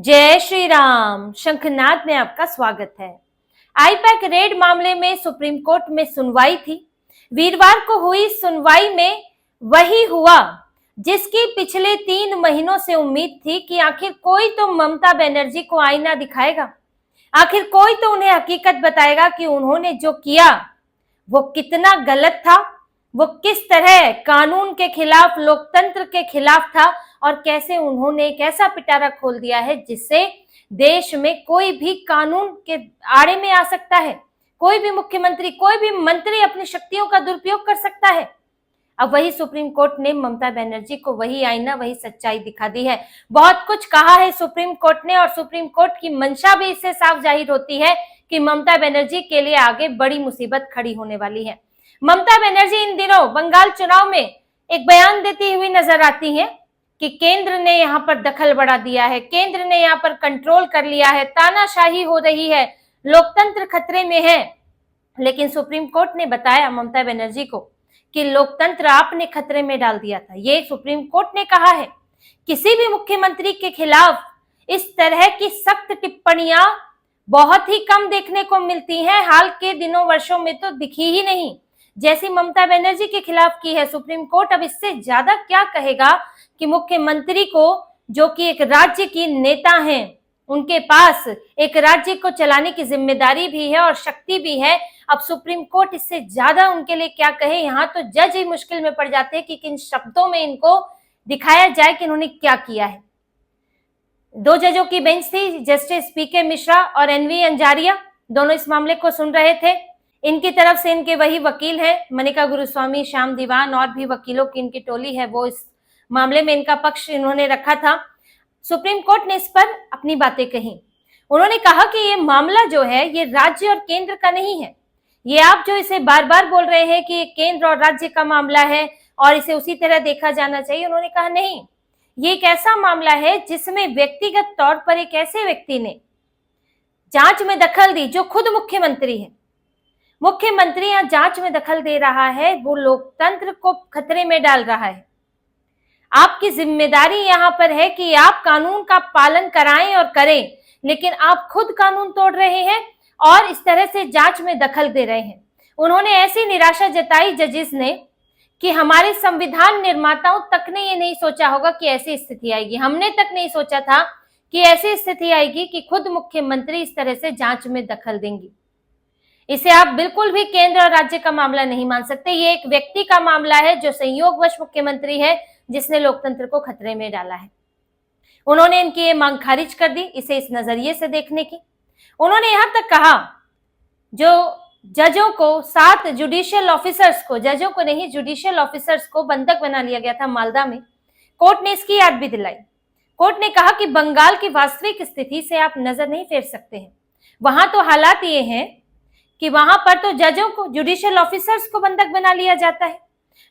जय श्री राम। शंखनाद में आपका स्वागत है। आईपैक रेड मामले में सुप्रीम कोर्ट में सुनवाई थी। वीरवार को हुई सुनवाई में वही हुआ जिसकी पिछले 3 महीनों से उम्मीद थी कि आखिर कोई तो ममता बनर्जी को आईना दिखाएगा, आखिर कोई तो उन्हें हकीकत बताएगा कि उन्होंने जो किया वो कितना गलत था, वो किस तरह कानून के खिलाफ, लोकतंत्र के खिलाफ था और कैसे उन्होंने एक ऐसा पिटारा खोल दिया है जिससे देश में कोई भी कानून के आड़े में आ सकता है, कोई भी मुख्यमंत्री, कोई भी मंत्री अपनी शक्तियों का दुरुपयोग कर सकता है। अब वही सुप्रीम कोर्ट ने ममता बनर्जी को वही आईना, वही सच्चाई दिखा दी है। बहुत कुछ कहा है सुप्रीम कोर्ट ने और सुप्रीम कोर्ट की मंशा भी इससे साफ जाहिर होती है कि ममता बनर्जी के लिए आगे बड़ी मुसीबत खड़ी होने वाली है। ममता बनर्जी इन दिनों बंगाल चुनाव में एक बयान देती हुई नजर आती है कि केंद्र ने यहाँ पर दखल बढ़ा दिया है, केंद्र ने यहाँ पर कंट्रोल कर लिया है, तानाशाही हो रही है, लोकतंत्र खतरे में है। लेकिन सुप्रीम कोर्ट ने बताया ममता बनर्जी को कि लोकतंत्र आपने खतरे में डाल दिया था। ये सुप्रीम कोर्ट ने कहा है। किसी भी मुख्यमंत्री के खिलाफ इस तरह की सख्त टिप्पणियां बहुत ही कम देखने को मिलती हैं। हाल के दिनों, वर्षों में तो दिखी ही नहीं जैसी ममता बनर्जी के खिलाफ की है सुप्रीम कोर्ट। अब इससे ज्यादा क्या कहेगा कि मुख्यमंत्री को, जो कि एक राज्य की नेता हैं, उनके पास एक राज्य को चलाने की जिम्मेदारी भी है और शक्ति भी है। अब सुप्रीम कोर्ट इससे ज्यादा उनके लिए क्या कहे। यहाँ तो जज ही मुश्किल में पड़ जाते हैं कि किन शब्दों में इनको दिखाया जाए कि इन्होंने क्या किया है। 2 जजों की बेंच थी, जस्टिस पीके मिश्रा और एनवी अंजारिया, दोनों इस मामले को सुन रहे थे। इनकी तरफ से इनके वही वकील हैं, मनिका गुरुस्वामी, श्याम दीवान और भी वकीलों की इनकी टोली है, वो इस मामले में इनका पक्ष इन्होंने रखा था। सुप्रीम कोर्ट ने इस पर अपनी बातें कही। उन्होंने कहा कि ये मामला जो है ये राज्य और केंद्र का नहीं है। ये आप जो इसे बार बार बोल रहे हैं कि ये केंद्र और राज्य का मामला है और इसे उसी तरह देखा जाना चाहिए, उन्होंने कहा नहीं, ये एक ऐसा मामला है जिसमें व्यक्तिगत तौर पर एक ऐसे व्यक्ति ने जांच में दखल दी जो खुद मुख्यमंत्री है। मुख्यमंत्री यहाँ जांच में दखल दे रहा है, वो लोकतंत्र को खतरे में डाल रहा है। आपकी जिम्मेदारी यहाँ पर है कि आप कानून का पालन कराएं और करें, लेकिन आप खुद कानून तोड़ रहे हैं और इस तरह से जांच में दखल दे रहे हैं। उन्होंने ऐसी निराशा जताई जजिस ने कि हमारे संविधान निर्माताओं तक ने ये नहीं सोचा होगा कि ऐसी स्थिति आएगी। हमने तक नहीं सोचा था कि ऐसी स्थिति आएगी कि खुद मुख्यमंत्री इस तरह से जांच में दखल देंगी। इसे आप बिल्कुल भी केंद्र और राज्य का मामला नहीं मान सकते। ये एक व्यक्ति का मामला है जो संयोगवश मुख्यमंत्री है, जिसने लोकतंत्र को खतरे में डाला है। उन्होंने इनकी ये मांग खारिज कर दी, इसे इस नजरिए से देखने की। उन्होंने यहां तक कहा जो जजों को, 7 जुडिशियल ऑफिसर्स को, जजों को नहीं, जुडिशियल ऑफिसर्स को बंधक बना लिया गया था मालदा में, कोर्ट ने इसकी याद भी दिलाई। कोर्ट ने कहा कि बंगाल की वास्तविक स्थिति से आप नजर नहीं फेर सकते हैं। वहां तो हालात ये हैं कि वहां पर तो जजों को, जुडिशियल ऑफिसर्स को बंधक बना लिया जाता है।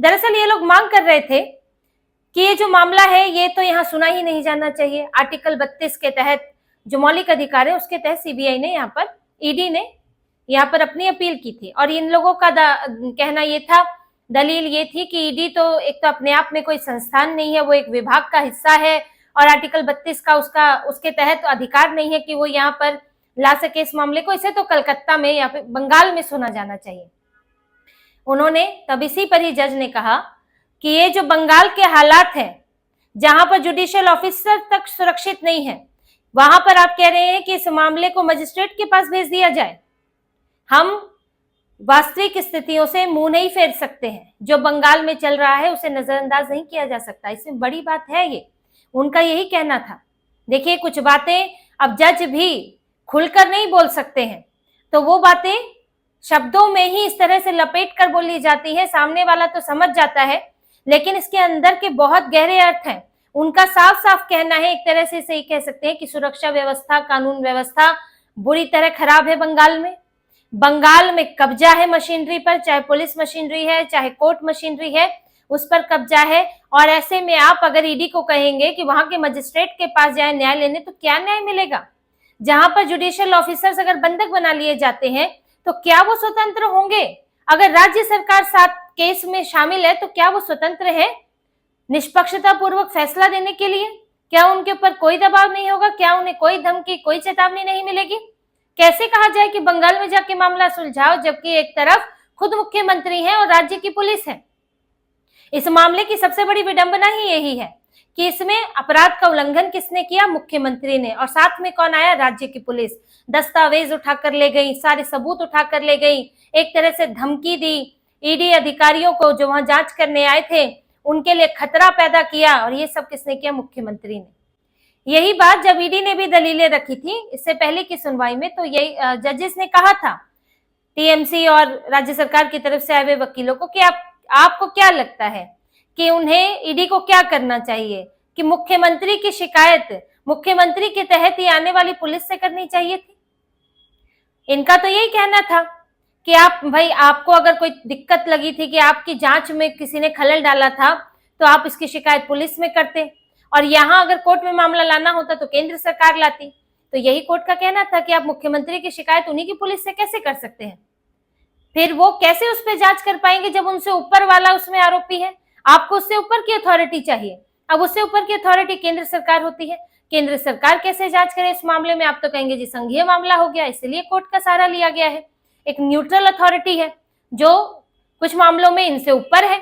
दरअसल ये लोग मांग कर रहे थे कि ये जो मामला है ये तो यहाँ सुना ही नहीं जाना चाहिए। आर्टिकल 32 के तहत जो मौलिक अधिकार है उसके तहत सीबीआई ने यहाँ पर, ईडी ने यहाँ पर अपनी अपील की थी और इन लोगों का कहना ये था, दलील ये थी कि ईडी तो एक तो अपने आप में कोई संस्थान नहीं है, वो एक विभाग का हिस्सा है और आर्टिकल 32 का उसके तहत अधिकार नहीं है कि वो यहाँ पर ला सके इस मामले को। इसे तो कलकत्ता में या फिर बंगाल में सुना जाना चाहिए। उन्होंने तब इसी पर ही जज ने कहा कि ये जो बंगाल के हालात हैं जहां पर जुडिशियल ऑफिसर तक सुरक्षित नहीं है, वहां पर आप कह रहे हैं कि इस मामले को मजिस्ट्रेट के पास भेज दिया जाए। हम वास्तविक स्थितियों से मुंह नहीं फेर सकते हैं। जो बंगाल में चल रहा है उसे नजरअंदाज नहीं किया जा सकता। इसमें बड़ी बात है, ये उनका यही कहना था। देखिए, कुछ बातें अब जज भी खुलकर नहीं बोल सकते हैं, तो वो बातें शब्दों में ही इस तरह से लपेट कर बोली जाती है। सामने वाला तो समझ जाता है, लेकिन इसके अंदर के बहुत गहरे अर्थ हैं। उनका साफ साफ कहना है, एक तरह से इसे कह सकते हैं कि सुरक्षा व्यवस्था, कानून व्यवस्था बुरी तरह खराब है बंगाल में। बंगाल में कब्जा है मशीनरी पर, चाहे पुलिस मशीनरी है, चाहे कोर्ट मशीनरी है, उस पर कब्जा है। और ऐसे में आप अगर ईडी को कहेंगे कि वहां के मजिस्ट्रेट के पास जाए न्याय लेने, तो क्या न्याय मिलेगा? जहां पर जुडिशियल ऑफिसर्स अगर बंधक बना लिए जाते हैं तो क्या वो स्वतंत्र होंगे? अगर राज्य सरकार साथ केस में शामिल है तो क्या वो स्वतंत्र है निष्पक्षता पूर्वक फैसला देने के लिए? क्या उनके ऊपर कोई दबाव नहीं होगा? क्या उन्हें कोई धमकी, कोई चेतावनी नहीं मिलेगी? कैसे कहा जाए कि बंगाल में जाके मामला सुलझाओ, जबकि एक तरफ खुद मुख्यमंत्री हैं और राज्य की पुलिस है। इस मामले की सबसे बड़ी विडंबना ही यही है कि इसमें अपराध का उल्लंघन किसने किया? मुख्यमंत्री ने। और साथ में कौन आया? राज्य की पुलिस। दस्तावेज उठाकर ले गई, सारे सबूत उठाकर ले गई, एक तरह से धमकी दी ईडी अधिकारियों को जो वहां जांच करने आए थे, उनके लिए खतरा पैदा किया। और ये सब किसने किया? मुख्यमंत्री ने। यही बात जब ईडी ने भी दलीलें रखी थी इससे पहले की सुनवाई में, तो यही जजेस ने कहा था टीएमसी और राज्य सरकार की तरफ से आए हुए वकीलों को कि आपको क्या लगता है कि उन्हें ईडी को क्या करना चाहिए, कि मुख्यमंत्री की शिकायत मुख्यमंत्री के तहत ही आने वाली पुलिस से करनी चाहिए थी? इनका तो यही कहना था कि आप भाई, आपको अगर कोई दिक्कत लगी थी कि आपकी जांच में किसी ने खलल डाला था, तो आप इसकी शिकायत पुलिस में करते, और यहां अगर कोर्ट में मामला लाना होता तो केंद्र सरकार लाती। तो यही कोर्ट का कहना था कि आप मुख्यमंत्री की शिकायत उन्हीं की पुलिस से कैसे कर सकते हैं? फिर वो कैसे उस पर जांच कर पाएंगे जब उनसे ऊपर वाला उसमें आरोपी है? आपको उससे ऊपर की अथॉरिटी चाहिए। अब उससे ऊपर की अथॉरिटी केंद्र सरकार होती है। केंद्र सरकार कैसे जांच करे इस मामले में? आप तो कहेंगे जी संघीय मामला हो गया, इसलिए कोर्ट का सहारा लिया गया है। एक न्यूट्रल अथॉरिटी है जो कुछ मामलों में इनसे ऊपर है।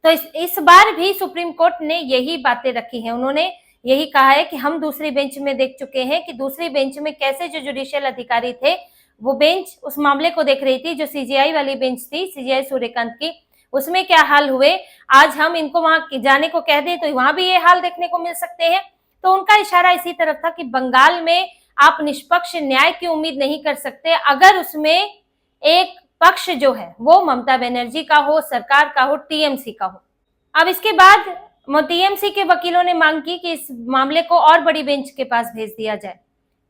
तो इस बार भी सुप्रीम कोर्ट ने यही बातें रखी हैं। उन्होंने यही कहा है कि हम दूसरी बेंच में देख चुके हैं कि दूसरी बेंच में कैसे जो जुडिशियल अधिकारी थे, वो बेंच उस मामले को देख रही थी जो सीजीआई वाली बेंच थी, सीजीआई सूर्यकांत की, उसमें क्या हाल हुए। आज हम इनको वहां जाने को कह दें तो वहां भी ये हाल देखने को मिल सकते हैं। तो उनका इशारा इसी तरफ था कि बंगाल में आप निष्पक्ष न्याय की उम्मीद नहीं कर सकते अगर उसमें एक पक्ष जो है वो ममता बनर्जी का हो, सरकार का हो, टीएमसी का हो। अब इसके बाद टीएमसी के वकीलों ने मांग की कि इस मामले को और बड़ी बेंच के पास भेज दिया जाए,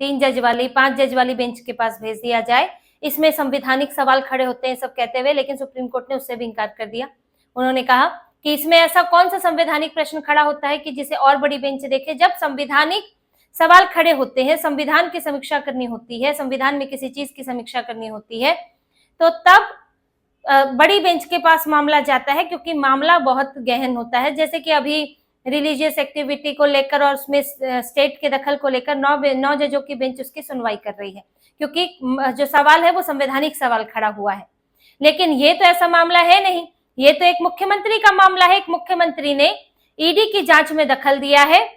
3 जज वाली 5 जज वाली बेंच के पास भेज दिया जाए। इसमें संवैधानिक सवाल खड़े होते हैं सब कहते हुए, लेकिन सुप्रीम कोर्ट ने उससे भी इनकार कर दिया। उन्होंने कहा कि इसमें ऐसा कौन सा संवैधानिक प्रश्न खड़ा होता है कि जिसे और बड़ी बेंच देखे। जब संवैधानिक सवाल खड़े होते हैं, संविधान की समीक्षा करनी होती है, संविधान में किसी चीज की समीक्षा करनी होती है, तो तब बड़ी बेंच के पास मामला जाता है, क्योंकि मामला बहुत गहन होता है। जैसे कि अभी रिलीजियस एक्टिविटी को लेकर और उसमें स्टेट के दखल को लेकर 9 जजों की बेंच उसकी सुनवाई कर रही है, क्योंकि जो सवाल है वो संवैधानिक सवाल खड़ा हुआ है। लेकिन ये तो ऐसा मामला है नहीं, ये तो एक मुख्यमंत्री का मामला है। एक मुख्यमंत्री ने ईडी की जांच में दखल दिया है,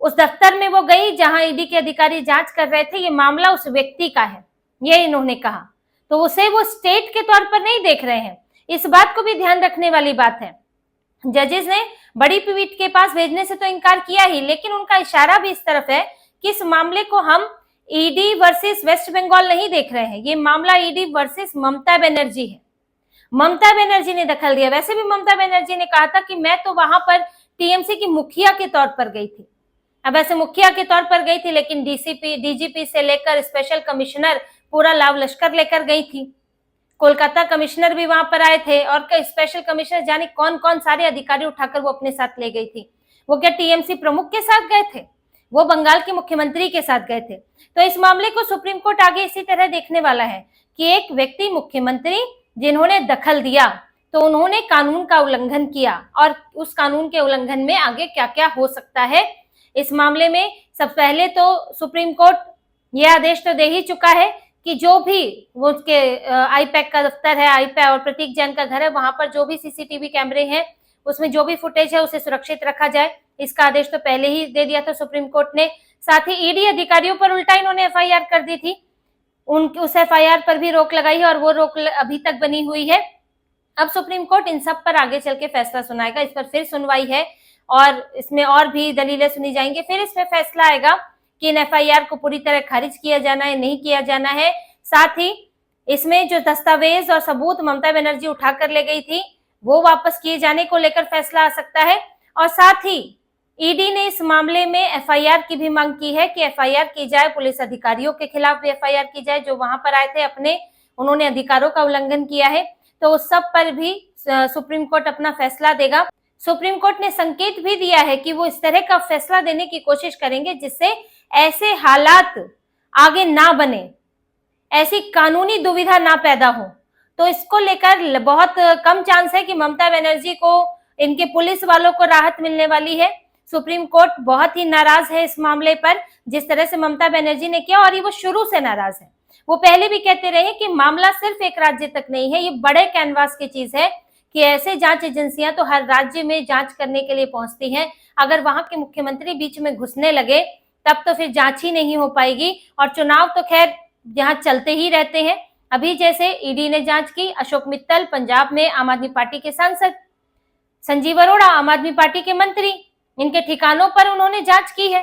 उस दफ्तर में वो गई जहां ईडी के अधिकारी जांच कर रहे थे, ये मामला उस व्यक्ति का है, ये इन्होंने कहा। तो उसे वो स्टेट के तौर पर नहीं देख रहे हैं। इस बात को भी ध्यान रखने वाली बात है। जजेस ने बड़ी पीठ के पास भेजने से तो इनकार किया ही, लेकिन उनका इशारा भी इस तरफ है कि इस मामले को हम ईडी वर्सेस वेस्ट बंगाल नहीं देख रहे हैं, ये मामला ईडी वर्सेस ममता बनर्जी है। ममता बनर्जी ने दखल दिया। वैसे भी ममता बनर्जी ने कहा था कि मैं तो वहां पर टीएमसी की मुखिया के तौर पर गई थी। अब ऐसे मुखिया के तौर पर गई थी, लेकिन डीजीपी से लेकर स्पेशल कमिश्नर पूरा लाव लश्कर लेकर गई थी। कोलकाता कमिश्नर भी वहां पर आए थे और कई स्पेशल कमिश्नर, जाने कौन कौन सारे अधिकारी उठाकर वो अपने साथ ले गई थी। वो क्या टीएमसी प्रमुख के साथ गए थे? वो बंगाल के मुख्यमंत्री के साथ गए थे। तो इस मामले को सुप्रीम कोर्ट आगे इसी तरह देखने वाला है कि एक व्यक्ति मुख्यमंत्री जिन्होंने दखल दिया, तो उन्होंने कानून का उल्लंघन किया, और उस कानून के उल्लंघन में आगे क्या क्या हो सकता है। इस मामले में सबसे पहले तो सुप्रीम कोर्ट ये आदेश तो दे ही चुका है कि जो भी वो उसके आईपैक का दफ्तर है, आईपैक और प्रतीक जैन का घर है, वहां पर जो भी सीसीटीवी कैमरे हैं उसमें जो भी फुटेज है उसे सुरक्षित रखा जाए। इसका आदेश तो पहले ही दे दिया था सुप्रीम कोर्ट ने। साथ ही ईडी अधिकारियों पर उल्टा इन्होंने एफआईआर कर दी थी, उस एफआईआर पर भी रोक लगाई है और वो रोक अभी तक बनी हुई है। अब सुप्रीम कोर्ट इन सब पर आगे चल के फैसला सुनाएगा। इस पर फिर सुनवाई है और इसमें और भी दलीलें सुनी जाएंगी। फिर इसमें फैसला आएगा कि इन एफआईआर को पूरी तरह खारिज किया जाना है, नहीं किया जाना है। साथ ही इसमें जो दस्तावेज और सबूत ममता बनर्जी उठाकर ले गई थी वो वापस किए जाने को लेकर फैसला आ सकता है। और साथ ही ईडी ने इस मामले में एफआईआर की भी मांग की है कि एफआईआर की जाए, पुलिस अधिकारियों के खिलाफ भी एफआईआर की जाए जो वहां पर आए थे, अपने उन्होंने अधिकारों का उल्लंघन किया है। तो उस सब पर भी सुप्रीम कोर्ट अपना फैसला देगा। सुप्रीम कोर्ट ने संकेत भी दिया है कि वो इस तरह का फैसला देने की कोशिश करेंगे जिससे ऐसे हालात आगे ना बने, ऐसी कानूनी दुविधा ना पैदा हो। तो इसको लेकर बहुत कम चांस है कि ममता बनर्जी को, इनके पुलिस वालों को राहत मिलने वाली है। सुप्रीम कोर्ट बहुत ही नाराज है इस मामले पर, जिस तरह से ममता बनर्जी ने किया, और ये वो शुरू से नाराज है। वो पहले भी कहते रहे कि मामला सिर्फ एक राज्य तक नहीं है, ये बड़े कैनवास की चीज है कि ऐसे जांच एजेंसियां तो हर राज्य में जांच करने के लिए पहुंचती हैं, अगर वहां के मुख्यमंत्री बीच में घुसने लगे तब तो फिर जांच ही नहीं हो पाएगी। और चुनाव तो खैर यहाँ चलते ही रहते हैं। अभी जैसे ईडी ने जांच की, अशोक मित्तल पंजाब में आम आदमी पार्टी के सांसद, संजीव अरोड़ा आम आदमी पार्टी के मंत्री, इनके ठिकानों पर उन्होंने जांच की है।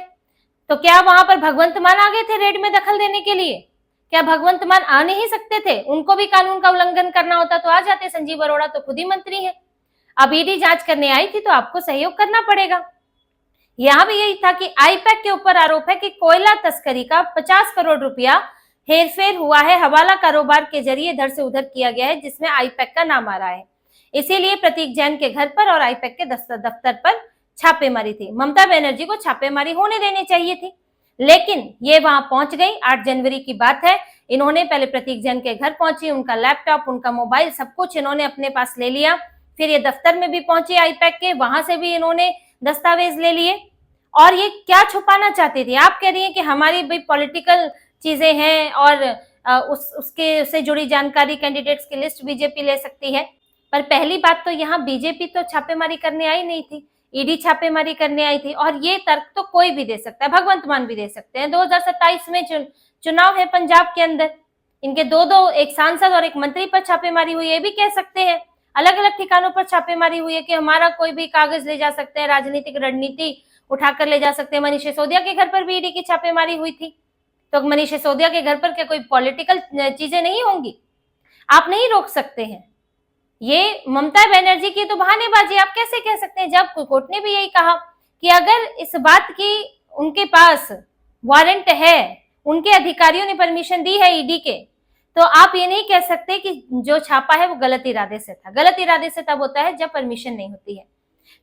तो क्या वहां पर भगवंत मान आ गए थे रेड में दखल देने के लिए? क्या भगवंत मान आ नहीं सकते थे? उनको भी कानून का उल्लंघन करना होता तो आ जाते। संजीव अरोड़ा तो खुद ही मंत्री है। अब ईडी जांच करने आई थी तो आपको सहयोग करना पड़ेगा। यहां भी यही था कि आईपैक के ऊपर आरोप है कि कोयला तस्करी का 50 करोड़ रुपया हेरफेर हुआ है, हवाला कारोबार के जरिए इधर से उधर किया गया है, जिसमें आईपैक का नाम आ रहा है। इसीलिए प्रतीक जैन के घर पर और आईपैक के दफ्तर पर छापेमारी थी। ममता बनर्जी को छापेमारी होने देनी चाहिए थी, लेकिन ये वहां पहुंच गई। 8 जनवरी की बात है। इन्होंने पहले प्रतीक जैन के घर पहुंची, उनका लैपटॉप, उनका मोबाइल, सब कुछ इन्होंने अपने पास ले लिया। फिर ये दफ्तर में भी पहुंची आईपैक के, वहां से भी इन्होंने दस्तावेज ले लिए। और ये क्या छुपाना चाहती थी? आप कह रही हैं कि हमारी भी पॉलिटिकल चीजें हैं और उससे जुड़ी जानकारी, कैंडिडेट्स की लिस्ट बीजेपी ले सकती है। पर पहली बात तो यहाँ बीजेपी तो छापेमारी करने आई नहीं थी, ईडी छापेमारी करने आई थी। और ये तर्क तो कोई भी दे सकता है, भगवंत मान भी दे सकते हैं। 2027 में चुनाव है पंजाब के अंदर, इनके दो एक सांसद और एक मंत्री पर छापेमारी हुई है। ये भी कह सकते हैं अलग अलग ठिकानों पर छापेमारी हुई है कि हमारा कोई भी कागज ले जा सकते हैं, राजनीतिक रणनीति उठाकर ले जा सकते हैं। मनीष सिसोदिया के घर पर भी ईडी की छापेमारी हुई थी, तो मनीष सिसोदिया के घर पर क्या कोई पॉलिटिकल चीजें नहीं होंगी? आप नहीं रोक सकते हैं। ये ममता बनर्जी की तो बहानेबाजी। आप कैसे कह सकते हैं, जब कोर्ट ने भी यही कहा कि अगर इस बात की उनके पास वारंट है, उनके अधिकारियों ने परमिशन दी है ईडी के, तो आप ये नहीं कह सकते कि जो छापा है वो गलत इरादे से था। गलत इरादे से तब होता है जब परमिशन नहीं होती है,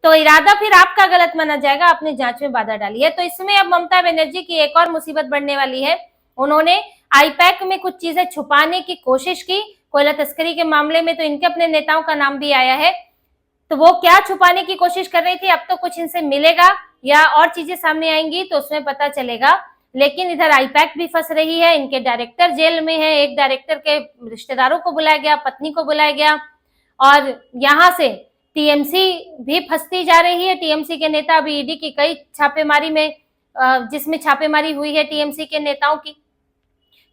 तो इरादा फिर आपका गलत माना जाएगा, आपने जांच में बाधा डाली है। तो इसमें अब ममता बनर्जी की एक और मुसीबत बढ़ने वाली है। उन्होंने आईपैक में कुछ चीजें छुपाने की कोशिश की। कोयला तस्करी के मामले में तो इनके अपने नेताओं का नाम भी आया है, तो वो क्या छुपाने की कोशिश कर रही थी, अब तो कुछ इनसे मिलेगा या और चीजें सामने आएंगी तो उसमें पता चलेगा। लेकिन इधर आईपैक भी फंस रही है, इनके डायरेक्टर जेल में है, एक डायरेक्टर के रिश्तेदारों को बुलाया गया, पत्नी को बुलाया गया, और यहाँ से टीएमसी भी फंसती जा रही है। टीएमसी के नेता अभी ईडी की कई छापेमारी में, जिसमें छापेमारी हुई है टीएमसी के नेताओं की।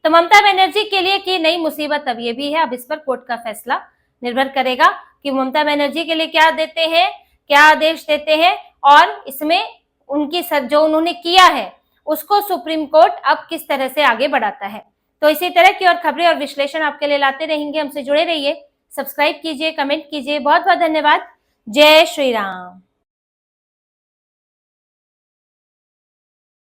तो ममता बनर्जी के लिए की नई मुसीबत अब ये भी है। अब इस पर कोर्ट का फैसला निर्भर करेगा कि ममता बनर्जी के लिए क्या देते हैं, क्या आदेश देते हैं, और इसमें उनकी जो उन्होंने किया है उसको सुप्रीम कोर्ट अब किस तरह से आगे बढ़ाता है। तो इसी तरह की और खबरें और विश्लेषण आपके लिए लाते रहेंगे। हमसे जुड़े रहिए, सब्सक्राइब कीजिए, कमेंट कीजिए। बहुत बहुत धन्यवाद। जय श्री राम।